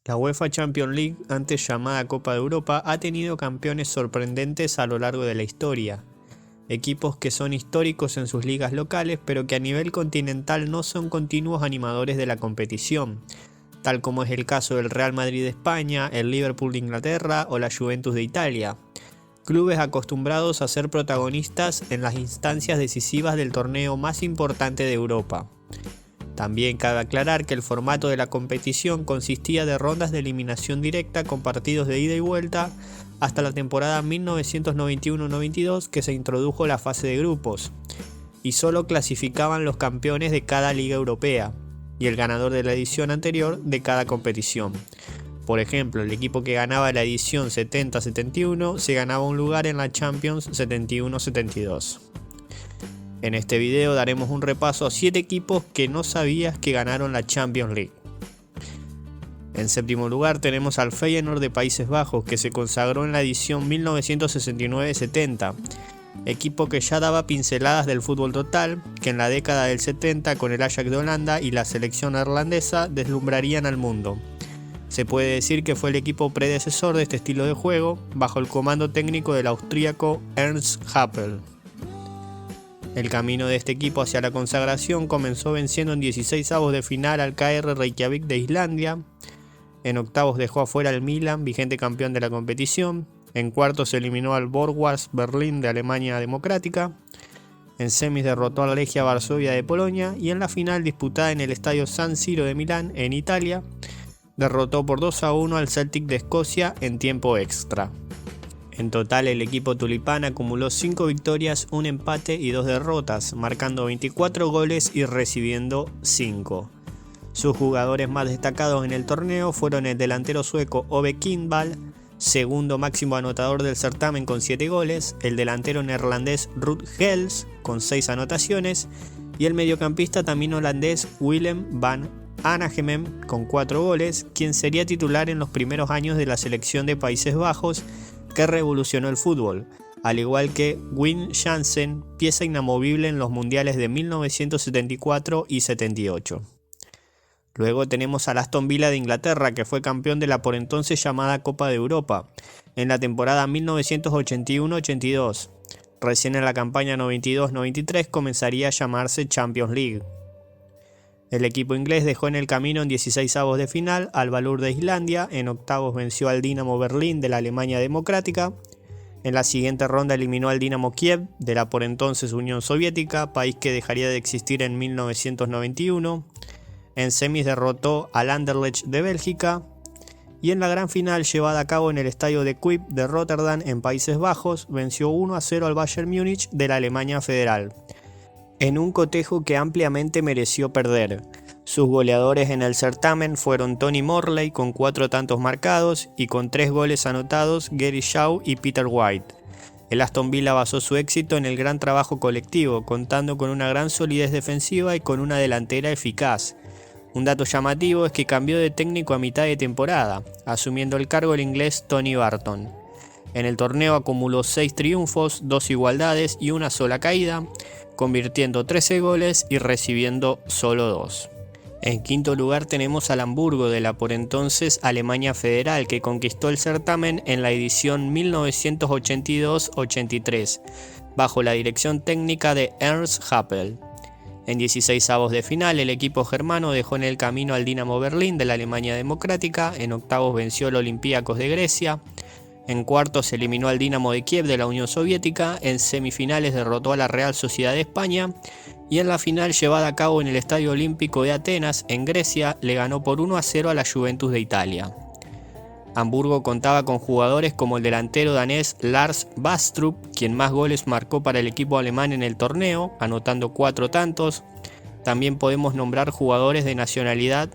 La UEFA Champions League, antes llamada Copa de Europa, ha tenido campeones sorprendentes a lo largo de la historia. Equipos que son históricos en sus ligas locales, pero que a nivel continental no son continuos animadores de la competición, tal como es el caso del Real Madrid de España, el Liverpool de Inglaterra o la Juventus de Italia. Clubes acostumbrados a ser protagonistas en las instancias decisivas del torneo más importante de Europa. También cabe aclarar que el formato de la competición consistía de rondas de eliminación directa con partidos de ida y vuelta hasta la temporada 1991-92, que se introdujo la fase de grupos, y solo clasificaban los campeones de cada liga europea y el ganador de la edición anterior de cada competición. Por ejemplo, el equipo que ganaba la edición 70-71 se ganaba un lugar en la Champions 71-72. En este video daremos un repaso a 7 equipos que no sabías que ganaron la Champions League. En séptimo lugar tenemos al Feyenoord de Países Bajos, que se consagró en la edición 1969-70, equipo que ya daba pinceladas del fútbol total, que en la década del 70 con el Ajax de Holanda y la selección neerlandesa deslumbrarían al mundo. Se puede decir que fue el equipo predecesor de este estilo de juego, bajo el comando técnico del austríaco Ernst Happel. El camino de este equipo hacia la consagración comenzó venciendo en 16avos de final al KR Reykjavik de Islandia. En octavos dejó afuera al Milan, vigente campeón de la competición. En cuartos se eliminó al Borussia Berlín de Alemania Democrática. En semis derrotó al Legia Varsovia de Polonia. Y en la final, disputada en el estadio San Siro de Milán, en Italia, derrotó por 2-1 al Celtic de Escocia en tiempo extra. En total, el equipo tulipán acumuló 5 victorias, 1 empate y 2 derrotas, marcando 24 goles y recibiendo 5. Sus jugadores más destacados en el torneo fueron el delantero sueco Ove Kindvall, segundo máximo anotador del certamen con 7 goles, el delantero neerlandés Ruud Gels con 6 anotaciones y el mediocampista también holandés Willem van Aanegem con 4 goles, quien sería titular en los primeros años de la selección de Países Bajos, que revolucionó el fútbol, al igual que Wim Jansen, pieza inamovible en los mundiales de 1974 y 78. Luego tenemos al Aston Villa de Inglaterra, que fue campeón de la por entonces llamada Copa de Europa en la temporada 1981-82. Recién en la campaña 92-93 comenzaría a llamarse Champions League. El equipo inglés dejó en el camino en 16avos de final al Valur de Islandia, en octavos venció al Dinamo Berlín de la Alemania Democrática, en la siguiente ronda eliminó al Dinamo Kiev de la por entonces Unión Soviética, país que dejaría de existir en 1991, en semis derrotó al Anderlecht de Bélgica, y en la gran final llevada a cabo en el estadio de Kuip de Rotterdam en Países Bajos, venció 1-0 al Bayern Múnich de la Alemania Federal, en un cotejo que ampliamente mereció perder. Sus goleadores en el certamen fueron Tony Morley con 4 tantos marcados y con 3 goles anotados Gary Shaw y Peter White. El Aston Villa basó su éxito en el gran trabajo colectivo, contando con una gran solidez defensiva y con una delantera eficaz. Un dato llamativo es que cambió de técnico a mitad de temporada, asumiendo el cargo el inglés Tony Barton. En el torneo acumuló 6 triunfos, 2 igualdades y una sola caída, convirtiendo 13 goles y recibiendo solo 2. En quinto lugar tenemos al Hamburgo de la por entonces Alemania Federal, que conquistó el certamen en la edición 1982-83, bajo la dirección técnica de Ernst Happel. En 16avos de final, el equipo germano dejó en el camino al Dinamo Berlín de la Alemania Democrática, en octavos venció al Olympiacos de Grecia, en cuartos eliminó al Dinamo de Kiev de la Unión Soviética, en semifinales derrotó a la Real Sociedad de España y en la final llevada a cabo en el Estadio Olímpico de Atenas, en Grecia, le ganó por 1-0 a la Juventus de Italia. Hamburgo contaba con jugadores como el delantero danés Lars Bastrup, quien más goles marcó para el equipo alemán en el torneo, anotando 4 tantos. También podemos nombrar jugadores de nacionalidad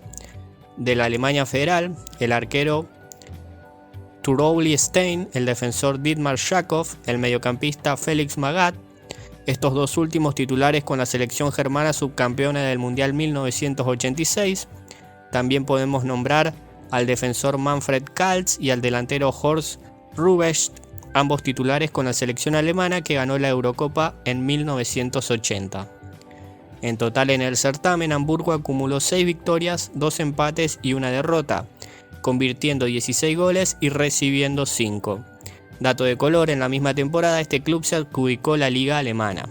de la Alemania Federal, el arquero Turouli Stein, el defensor Dietmar Schakov, el mediocampista Felix Magath, estos dos últimos titulares con la selección germana subcampeona del Mundial 1986. También podemos nombrar al defensor Manfred Kaltz y al delantero Horst Rubesch, ambos titulares con la selección alemana que ganó la Eurocopa en 1980. En total en el certamen, Hamburgo acumuló 6 victorias, 2 empates y una derrota, convirtiendo 16 goles y recibiendo 5. Dato de color, en la misma temporada este club se adjudicó la liga alemana.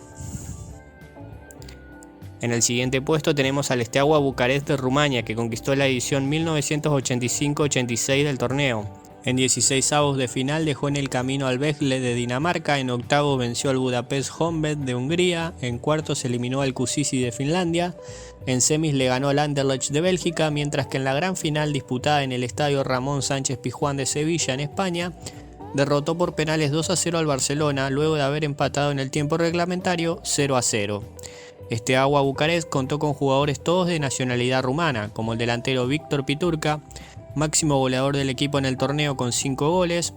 En el siguiente puesto tenemos al Steaua Bucarest de Rumania, que conquistó la edición 1985-86 del torneo. En 16avos de final dejó en el camino al Bechtle de Dinamarca, en octavos venció al Budapest Honvéd de Hungría, en cuartos eliminó al Kuusisi de Finlandia, en semis le ganó al Anderlecht de Bélgica, mientras que en la gran final disputada en el estadio Ramón Sánchez Pizjuán de Sevilla en España, derrotó por penales 2-0 al Barcelona, luego de haber empatado en el tiempo reglamentario 0-0. Steaua Bucarest contó con jugadores todos de nacionalidad rumana, como el delantero Víctor Piturca, máximo goleador del equipo en el torneo con 5 goles,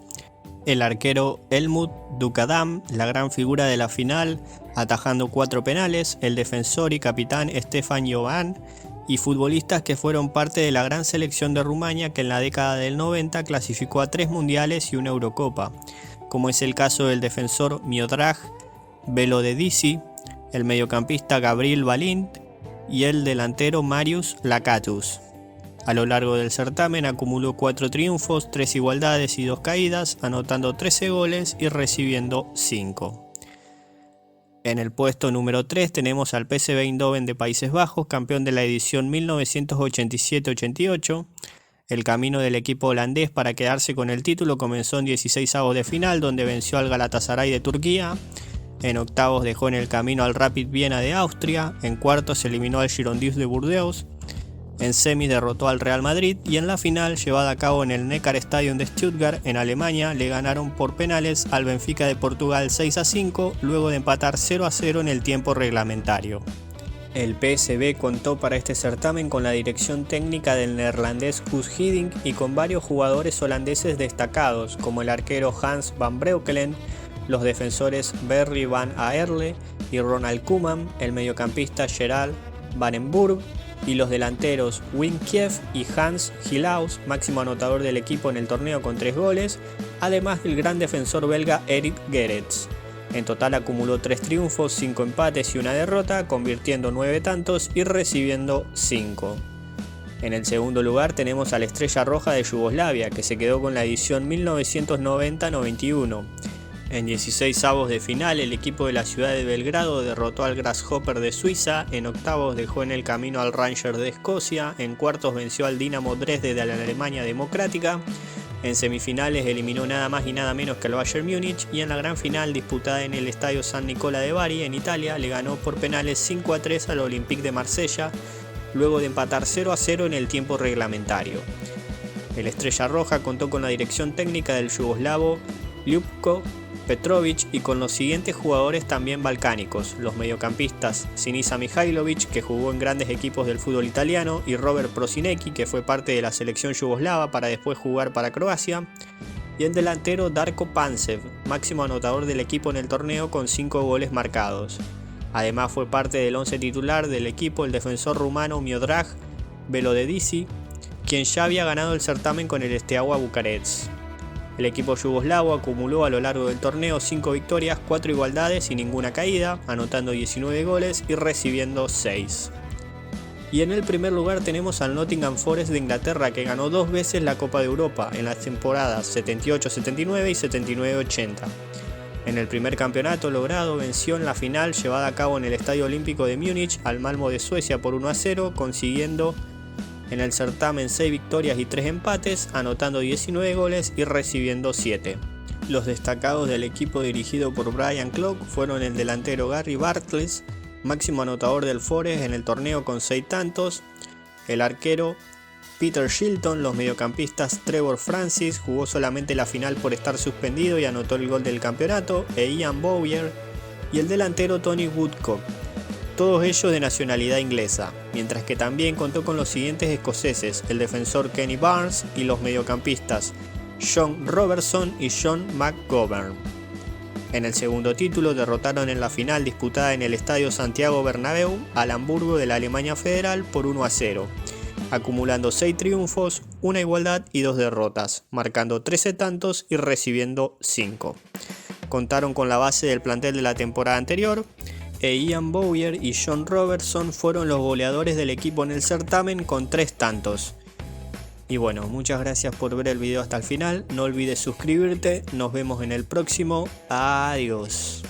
el arquero Helmut Dukadam, la gran figura de la final, atajando 4 penales, el defensor y capitán Stefan Jovan, y futbolistas que fueron parte de la gran selección de Rumania que en la década del 90 clasificó a 3 mundiales y una Eurocopa, como es el caso del defensor Miodrag Velodedici, el mediocampista Gabriel Balint y el delantero Marius Lakatos. A lo largo del certamen acumuló 4 triunfos, 3 igualdades y 2 caídas, anotando 13 goles y recibiendo 5. En el puesto número 3 tenemos al PSV Eindhoven de Países Bajos, campeón de la edición 1987-88. El camino del equipo holandés para quedarse con el título comenzó en 16avos de final, donde venció al Galatasaray de Turquía. En octavos dejó en el camino al Rapid Viena de Austria, en cuartos eliminó al Girondins de Burdeos, en semis derrotó al Real Madrid y en la final, llevada a cabo en el Neckar Stadium de Stuttgart, en Alemania, le ganaron por penales al Benfica de Portugal 6-5, luego de empatar 0-0 en el tiempo reglamentario. El PSV contó para este certamen con la dirección técnica del neerlandés Guus Hiddink y con varios jugadores holandeses destacados, como el arquero Hans van Breukelen, los defensores Berry van Aerle y Ronald Koeman, el mediocampista Gerald van den Burg y los delanteros Wim Kiev y Hans Hilhaus, máximo anotador del equipo en el torneo con 3 goles, además del gran defensor belga Erik Gerets. En total acumuló 3 triunfos, 5 empates y una derrota, convirtiendo 9 tantos y recibiendo 5. En el segundo lugar tenemos a la Estrella Roja de Yugoslavia, que se quedó con la edición 1990-91. En 16avos de final, el equipo de la ciudad de Belgrado derrotó al Grasshopper de Suiza, en octavos dejó en el camino al Rangers de Escocia, en cuartos venció al Dinamo Dresde de la Alemania Democrática, en semifinales eliminó nada más y nada menos que al Bayern Múnich y en la gran final disputada en el Estadio San Nicola de Bari, en Italia, le ganó por penales 5-3 al Olympique de Marsella, luego de empatar 0-0 en el tiempo reglamentario. El Estrella Roja contó con la dirección técnica del yugoslavo Ljupko Petrovic y con los siguientes jugadores también balcánicos, los mediocampistas Sinisa Mihajlovic, que jugó en grandes equipos del fútbol italiano, y Robert Prosinecki, que fue parte de la selección yugoslava para después jugar para Croacia, y el delantero Darko Pančev, máximo anotador del equipo en el torneo con 5 goles marcados. Además fue parte del 11 titular del equipo el defensor rumano Miodrag Velodedici, quien ya había ganado el certamen con el Steaua Bucarest. El equipo yugoslavo acumuló a lo largo del torneo 5 victorias, 4 igualdades y ninguna caída, anotando 19 goles y recibiendo 6. Y en el primer lugar tenemos al Nottingham Forest de Inglaterra, que ganó 2 veces la Copa de Europa en las temporadas 78-79 y 79-80. En el primer campeonato logrado venció en la final llevada a cabo en el Estadio Olímpico de Múnich al Malmö de Suecia por 1-0, consiguiendo en el certamen 6 victorias y 3 empates, anotando 19 goles y recibiendo 7. Los destacados del equipo dirigido por Brian Clough fueron el delantero Gary Bartels, máximo anotador del Forest en el torneo con 6 tantos, el arquero Peter Shilton, los mediocampistas Trevor Francis, jugó solamente la final por estar suspendido y anotó el gol del campeonato, e Ian Bowyer, y el delantero Tony Woodcock, todos ellos de nacionalidad inglesa, mientras que también contó con los siguientes escoceses, el defensor Kenny Barnes y los mediocampistas John Robertson y John McGovern. En el segundo título derrotaron en la final disputada en el Estadio Santiago Bernabéu al Hamburgo de la Alemania Federal por 1-0, acumulando 6 triunfos, 1 igualdad y 2 derrotas, marcando 13 tantos y recibiendo 5. Contaron con la base del plantel de la temporada anterior, Ian Bowyer y John Robertson fueron los goleadores del equipo en el certamen con 3 tantos. Y bueno, muchas gracias por ver el video hasta el final, no olvides suscribirte, nos vemos en el próximo, adiós.